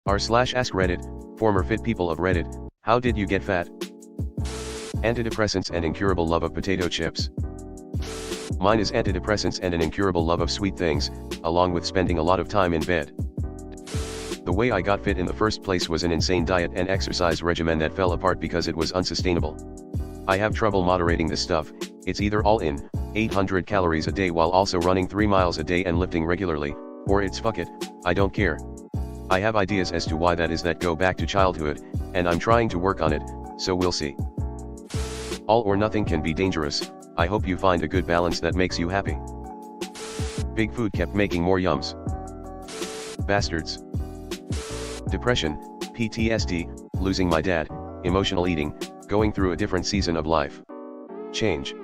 r/AskReddit, former fit people of Reddit, how did you get fat? Antidepressants and incurable love of potato chips. Mine is antidepressants and an incurable love of sweet things, along with spending a lot of time in bed. The way I got fit in the first place was an insane diet and exercise regimen that fell apart because it was unsustainable. I have trouble moderating this stuff. It's either all in, 800 calories a day while also running 3 miles a day and lifting regularly, or it's fuck it, I don't care. I have ideas as to why that is that go back to childhood, and I'm trying to work on it, so we'll see. All or nothing can be dangerous. I hope you find a good balance that makes you happy. Big food kept making more yums. Bastards. Depression, PTSD, losing my dad, emotional eating, going through a different season of life. Change.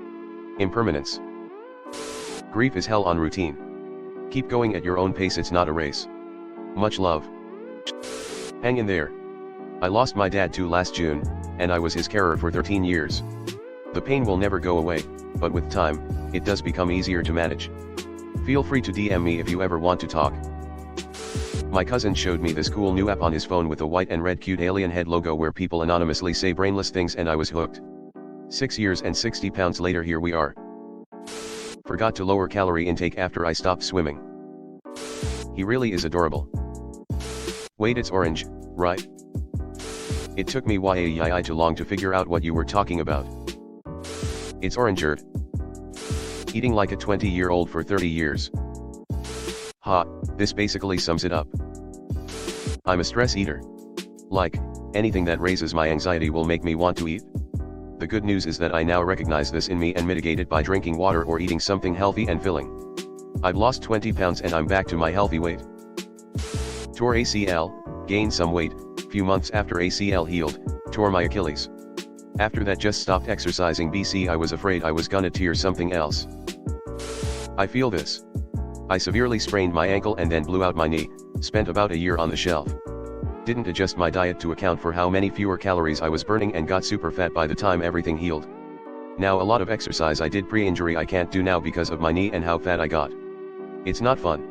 Impermanence. Grief is hell on routine. Keep going at your own pace, it's not a race. Much love. Hang in there. I lost my dad too last June, and I was his carer for 13 years. The pain will never go away, but with time, it does become easier to manage. Feel free to DM me if you ever want to talk. My cousin showed me this cool new app on his phone with a white and red cute alien head logo where people anonymously say brainless things, and I was hooked. 6 years and 60 pounds later, here we are. Forgot to lower calorie intake after I stopped swimming. He really is adorable. Wait, it's orange, right? It took me way too long to figure out what you were talking about. It's oranger. Eating like a 20-year-old for 30 years. Ha, this basically sums it up. I'm a stress eater. Like, anything that raises my anxiety will make me want to eat. The good news is that I now recognize this in me and mitigate it by drinking water or eating something healthy and filling. I've lost 20 pounds and I'm back to my healthy weight. Tore ACL, gained some weight, few months after ACL healed, tore my Achilles. After that just stopped exercising BC. I was afraid I was gonna tear something else. I feel this. I severely sprained my ankle and then blew out my knee, spent about a year on the shelf. Didn't adjust my diet to account for how many fewer calories I was burning and got super fat by the time everything healed. Now a lot of exercise I did pre-injury I can't do now because of my knee and how fat I got. It's not fun.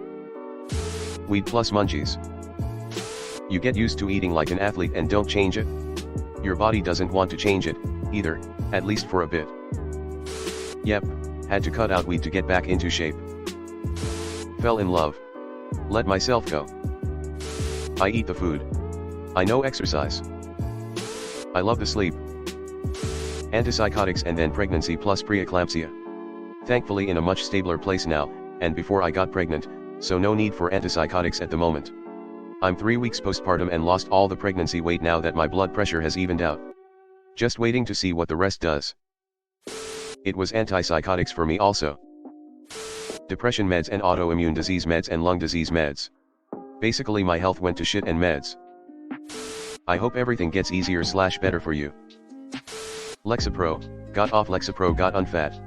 Weed plus munchies. You get used to eating like an athlete and don't change it. Your body doesn't want to change it, either, at least for a bit. Yep, had to cut out weed to get back into shape. Fell in love. Let myself go. I eat the food. I know exercise. I love the sleep. Antipsychotics and then pregnancy plus preeclampsia. Thankfully in a much stabler place now, and before I got pregnant, so no need for antipsychotics at the moment. I'm 3 weeks postpartum and lost all the pregnancy weight now that my blood pressure has evened out. Just waiting to see what the rest does. It was antipsychotics for me also. Depression meds and autoimmune disease meds and lung disease meds. Basically my health went to shit and meds. I hope everything gets easier/better for you. Lexapro, got off Lexapro, got unfat.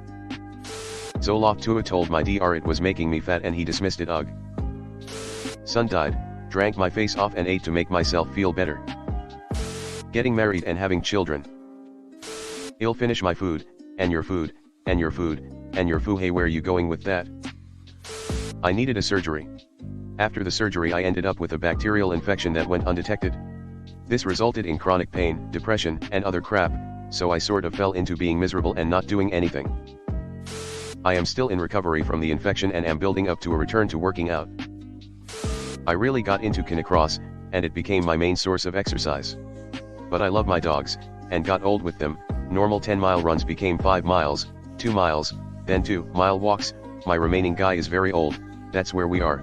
Zoloft 2 told my DR it was making me fat and he dismissed it. Ugh. Son died, drank my face off and ate to make myself feel better. Getting married and having children. He'll finish my food, and your food, and your food, and your food. Hey, where are you going with that? I needed a surgery. After the surgery I ended up with a bacterial infection that went undetected. This resulted in chronic pain, depression, and other crap, so I sort of fell into being miserable and not doing anything. I am still in recovery from the infection and am building up to a return to working out. I really got into Canicross, and it became my main source of exercise. But I love my dogs, and got old with them. Normal 10-mile runs became 5 miles, 2 miles, then 2-mile walks. My remaining guy is very old, that's where we are.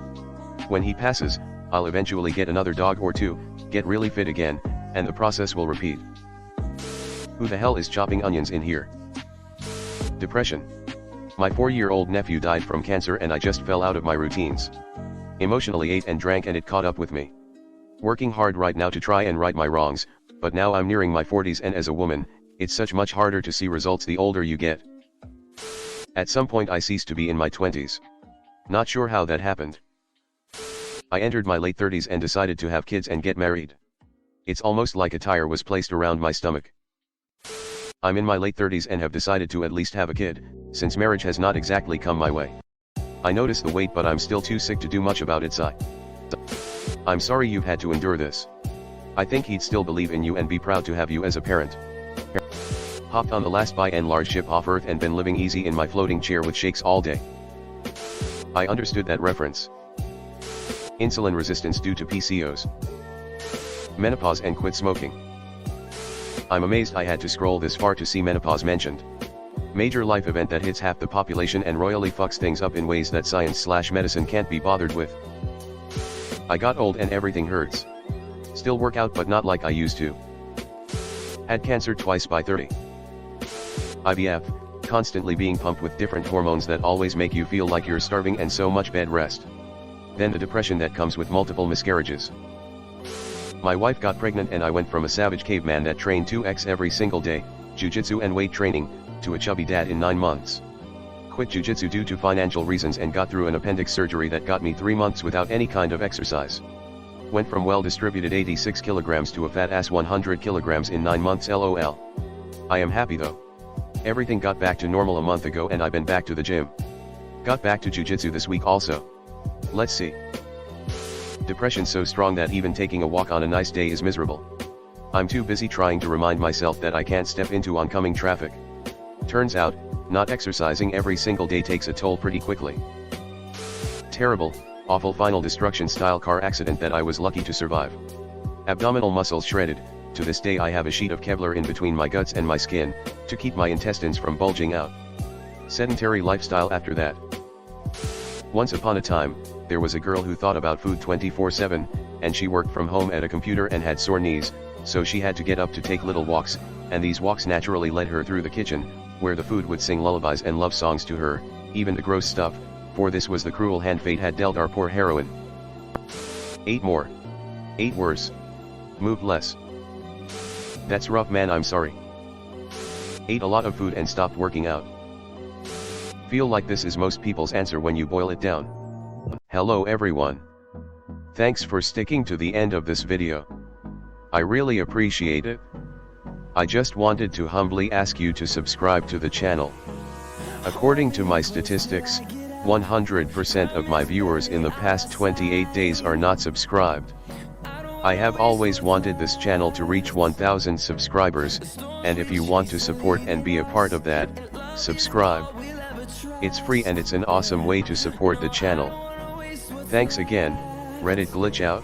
When he passes, I'll eventually get another dog or two, get really fit again, and the process will repeat. Who the hell is chopping onions in here? Depression. My 4-year-old nephew died from cancer and I just fell out of my routines. Emotionally ate and drank and it caught up with me. Working hard right now to try and right my wrongs, but now I'm nearing my 40s and as a woman, it's such much harder to see results the older you get. At some point I ceased to be in my 20s. Not sure how that happened. I entered my late 30s and decided to have kids and get married. It's almost like a tire was placed around my stomach. I'm in my late 30s and have decided to at least have a kid, since marriage has not exactly come my way. I notice the weight but I'm still too sick to do much about it. I'm sorry you've had to endure this. I think he'd still believe in you and be proud to have you as a parent. Hopped on the last by and large ship off Earth and been living easy in my floating chair with shakes all day. I understood that reference. Insulin resistance due to PCOS. Menopause and quit smoking. I'm amazed I had to scroll this far to see menopause mentioned. Major life event that hits half the population and royally fucks things up in ways that science/medicine can't be bothered with. I got old and everything hurts. Still work out but not like I used to. Had cancer twice by 30. IVF, constantly being pumped with different hormones that always make you feel like you're starving and so much bed rest. Then the depression that comes with multiple miscarriages. My wife got pregnant and I went from a savage caveman that trained 2x every single day, jiu-jitsu and weight training, to a chubby dad in 9 months. Quit jiu-jitsu due to financial reasons and got through an appendix surgery that got me 3 months without any kind of exercise. Went from well-distributed 86 kilograms to a fat-ass 100 kilograms in 9 months lol. I am happy though. Everything got back to normal a month ago and I've been back to the gym. Got back to jiu-jitsu this week also. Let's see. Depression so strong that even taking a walk on a nice day is miserable. I'm too busy trying to remind myself that I can't step into oncoming traffic. Turns out, not exercising every single day takes a toll pretty quickly. Terrible, awful final destruction style car accident that I was lucky to survive. Abdominal muscles shredded, to this day I have a sheet of Kevlar in between my guts and my skin, to keep my intestines from bulging out. Sedentary lifestyle after that. Once upon a time, there was a girl who thought about food 24/7, and she worked from home at a computer and had sore knees, so she had to get up to take little walks, and these walks naturally led her through the kitchen, where the food would sing lullabies and love songs to her, even the gross stuff, for this was the cruel hand fate had dealt our poor heroine. Ate more. Ate worse. Moved less. That's rough man, I'm sorry. Ate a lot of food and stopped working out. Feel like this is most people's answer when you boil it down. Hello everyone. Thanks for sticking to the end of this video. I really appreciate it. I just wanted to humbly ask you to subscribe to the channel. According to my statistics, 100% of my viewers in the past 28 days are not subscribed. I have always wanted this channel to reach 1000 subscribers, and if you want to support and be a part of that, subscribe. It's free and it's an awesome way to support the channel. Thanks again. Reddit glitch out.